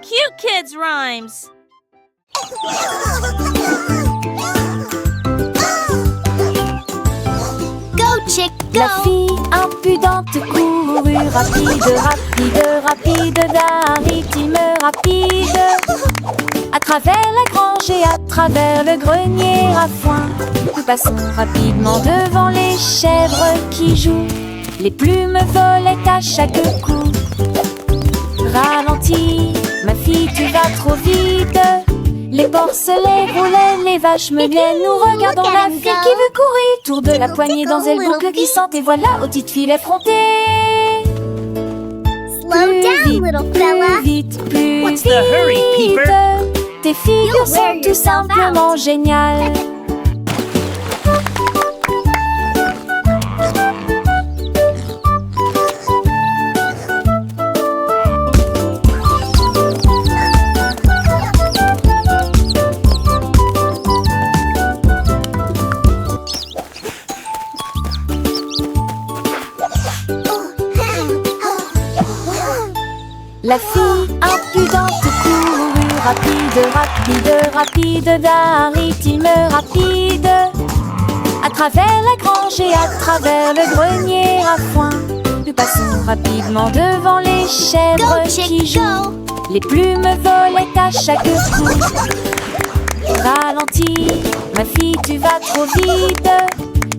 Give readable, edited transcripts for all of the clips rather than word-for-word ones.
cute kids' rhymes. Go, chick, go! La fille impudente courut rapide, rapide, rapide d'un rythme rapide. À travers la grange et à travers le grenier à foin, nous passons rapidement devant les chèvres qui jouent. Les plumes volaient à chaque coup. Ralentis, ma fille, tu vas trop vite. Les porcelets roulaient, les vaches meuglaient. Nous regardons la fille qui veut courir. Tour de la poignée dans elle boucle glissante. Et voilà, aux petites filles effrontées. Slow down, little fella. Plus vite, plus What's vite. the hurry, Peeper? Tes figures sont tout simplement géniales. La fille impudente courut rapide, rapide, rapide d'un rythme rapide. À travers la grange et à travers le grenier à foin, nous passons rapidement devant les chèvres Go, chick, qui jouent. go! Les plumes volaient à chaque coup. Ralentis, ma fille, tu vas trop vite.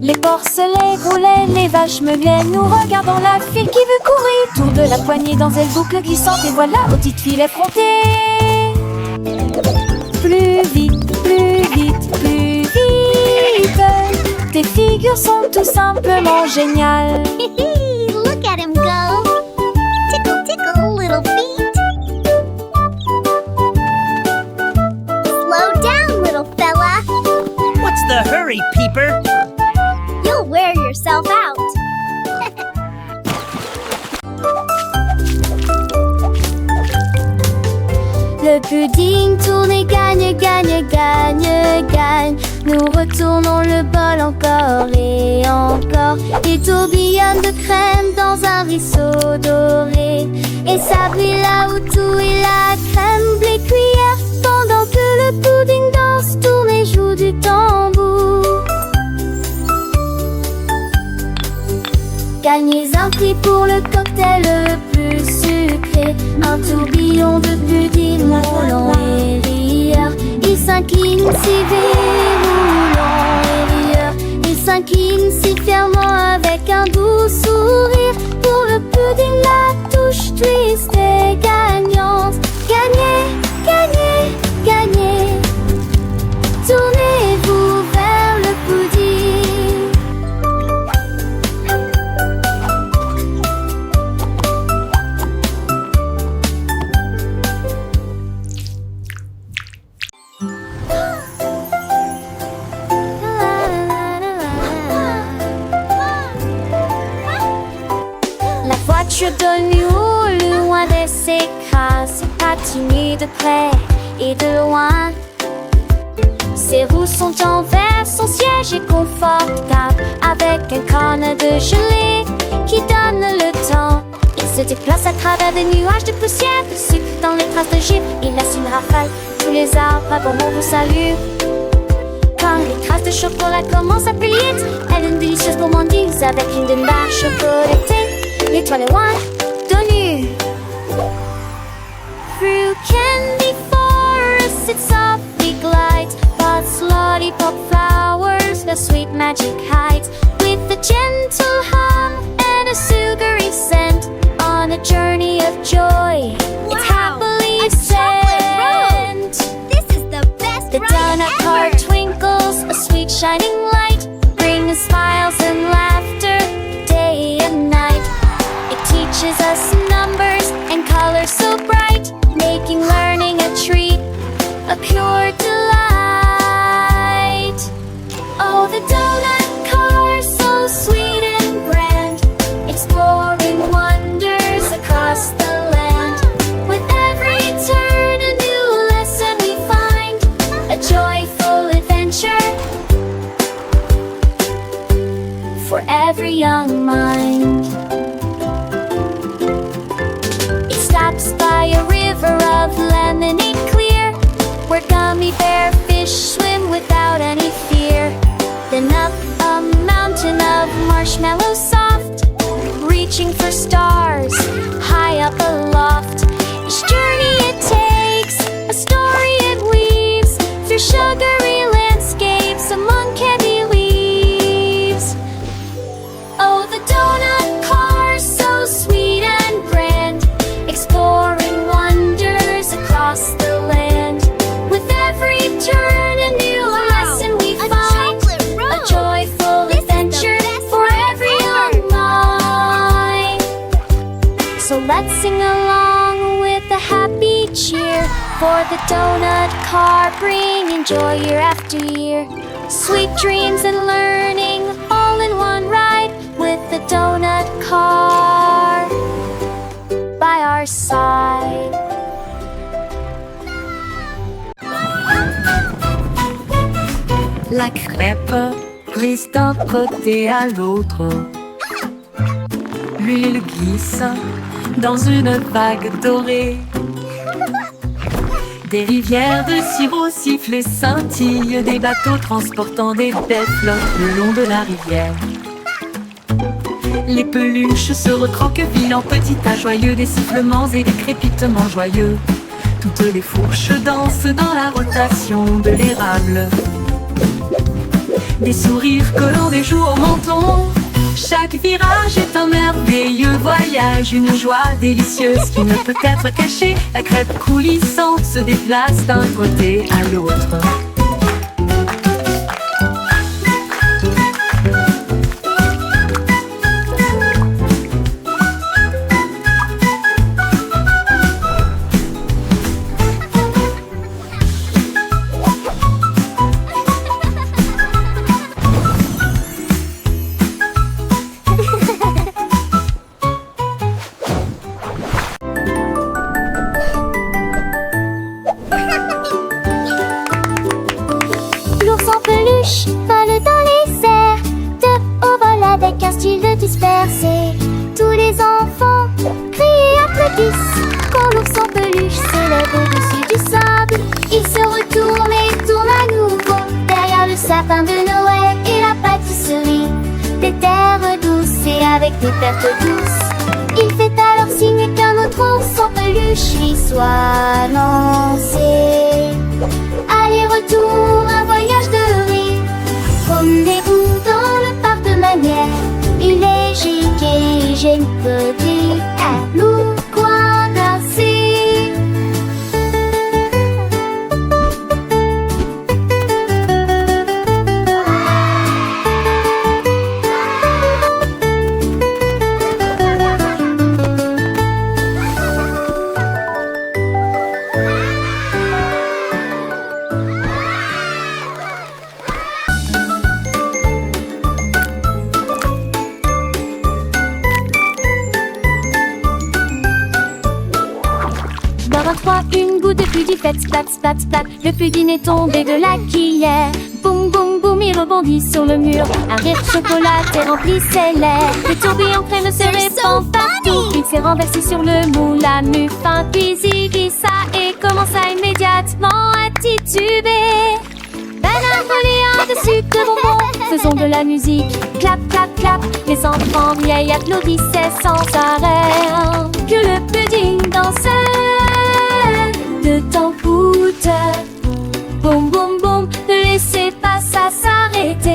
Les porcelets roulaient, les vaches meuglaient. Nous regardons la fille qui veut courir. Tour de la poignée dans elle boucle glissante. Et voilà, aux petites filles effrontées. Plus vite, plus vite, plus vite. Tes figures sont tout simplement géniales. Look at him go! Tickle, tickle, little feet. Slow down, little fella. What's the hurry, Peeper? You'll wear yourself out. Le pudding tourne et gagne, gagne, gagne, gagne. Nous retournons le bol encore et encore. Il tourbillonne de crème dans un ruisseau doré. Et ça brille là où tout est la crème blé cuillère. Pendant que le pudding danse, tourne et joue du tambour. Gagnez un prix pour le cocktail le plus sucré. Un tourbillon de pudding roulant et rieur. Il s'incline si roulant et rieur. Il s'incline si fièrement avec un doux sourire. Pour le pudding la touche twist et gagnante. Gagnez, gagnez, gagnez. Tournez-vous vers le pudding. La voiture de nuit roule loin de ses crasses, patinée de près et de loin. Ses roues sont en verre, son siège est confortable, avec un corne de gelée qui donne le temps. Il se déplace à travers des nuages de poussière, de sucre dans les traces de givre. Il laisse une rafale, tous les arbres à bonbons vous saluent. Quand les traces de chocolat commencent à plus vite, elle a une délicieuse gourmandise avec une demi-barre chocolatée. L'étoile est loin de nu. Through candy forests it softly glides, past lollipop flowers, the sweet magic hides. With a gentle hum and a sugary scent, on a journey of joy, it's happily sent. This is the best The donut cart twinkles, a sweet shining light, bringing smiles and laughter day and night. It teaches us numbers and colors so bright, making learning a treat, a pure delight. Oh, the donut car, so sweet and grand, exploring wonders across the land. With every turn a new lesson we find, a joyful adventure for every young mind. It stops by a river of land, marshmallow soft, reaching for stars high up aloft. Each journey it takes, a story it weaves through sugary landscapes among candy leaves. Oh, the donut car, so sweet and grand, exploring wonders across the land. With every turn a new lesson we find, a joyful adventure for every young mind. So let's sing along with a happy cheer, for the donut car bringing joy year after year. Sweet dreams and learning all in one ride, with the donut car by our side. La crêpe glisse d'un côté à l'autre. L'huile glisse dans une vague dorée. Des rivières de sirop sifflent et scintillent. Des bateaux transportant des bêtes flottent le long de la rivière. Les peluches se recroquevillent en petits tas joyeux. Des sifflements et des crépitements joyeux. Toutes les fourches dansent dans la rotation de l'érable. Des sourires collants des joues au menton. Chaque virage est un merveilleux voyage, une joie délicieuse qui ne peut être cachée. La crêpe coulissante se déplace d'un côté à l'autre. L'ours en peluche vole dans les airs, de haut vol avec un style de dispersé. Tous les enfants crient et applaudissent quand l'ours en peluche s'élève au-dessus du sable. Il se retourne et tourne à nouveau derrière le sapin de Noël et la pâtisserie. Des terres douces et avec des pertes douces. Il fait alors signe qu'un autre ours en peluche lui soit lancé. Aller-retour, un voyage de rire. Promenez-vous dans le parc de manière. Il est giga, j'ai une petite à nous coincer. Dans un froid, une goutte de pudding fait splat, splat, splat. Le pudding est tombé de la cuillère. Boum, boum, boum, il rebondit sur le mur. Un rire chocolaté remplissait l'air. Le tourbillon crème se répand partout. Il s'est renversé sur le moule à muffin. Puis il glissa et commença immédiatement à tituber. Banane volée de sucre de bonbons, faisons de la musique. Clap, clap, clap. Les enfants vieilles applaudissaient sans arrêt. Que le pudding dansait de temps coûte. Boum, boum, boum, ne laissez pas ça s'arrêter.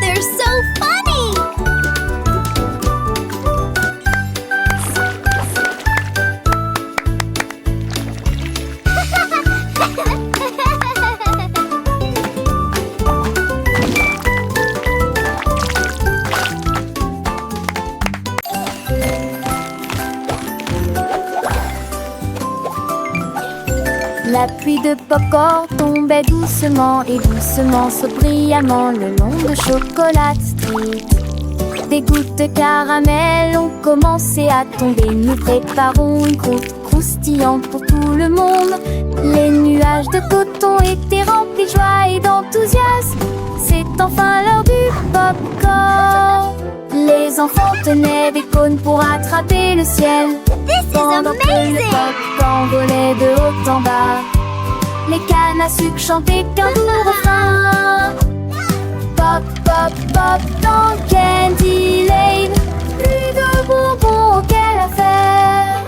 They're so funny! La pluie de popcorn tombait doucement et doucement, saute brillamment le long de Chocolat Street. Des gouttes de caramel ont commencé à tomber. Nous préparons une croûte croustillantes pour tout le monde. Les nuages de coton étaient remplis de joie et d'enthousiasme. C'est enfin l'heure du pop-corn. Les enfants tenaient des cônes pour attraper le ciel. This is Pendant que le amazing! pop-corn volait de haut en bas, les cannes à sucre chantaient qu'un doux refrain. Pop, pop, pop dans Candy Lane. Plus de bonbons auxquels affaire.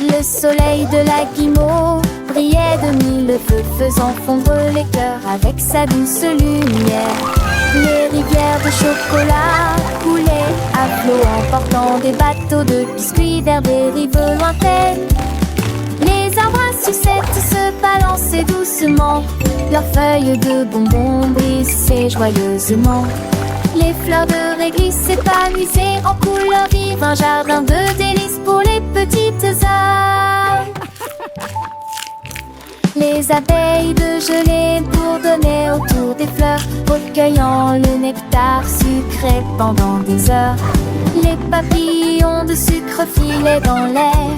Le soleil de la guimauve brillait de mille feux, faisant fondre les cœurs avec sa douce lumière. Les rivières de chocolat coulaient à flot, emportant des bateaux de biscuits vers des rives lointaines. Les arbres à sucettes se balançaient doucement, leurs feuilles de bonbons brissaient joyeusement. Les fleurs de réglisse s'épanouissaient en couleurs vives, un jardin de délices pour les petites âmes. Les abeilles de gelée bourdonnaient autour des fleurs, recueillant le nectar sucré pendant des heures. Les papillons de sucre filaient dans l'air,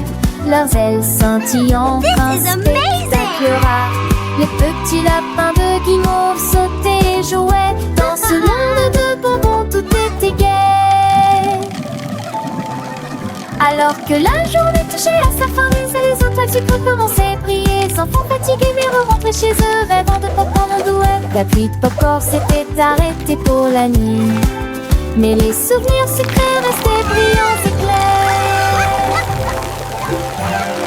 leurs ailes scintillant un This is amazing! spectacle rare. Les petits lapins de guimauve sautaient et jouaient dans ce monde de bonbons, tout était gai. Alors que la journée touchait à sa fin, les ailes étoiles sucre commençaient à briller. Les enfants fatigués mais rentraient chez eux, rêvant de popcorn douet. La pluie de popcorn s'était arrêtée pour la nuit, mais les souvenirs sucrés restaient brillants et clairs.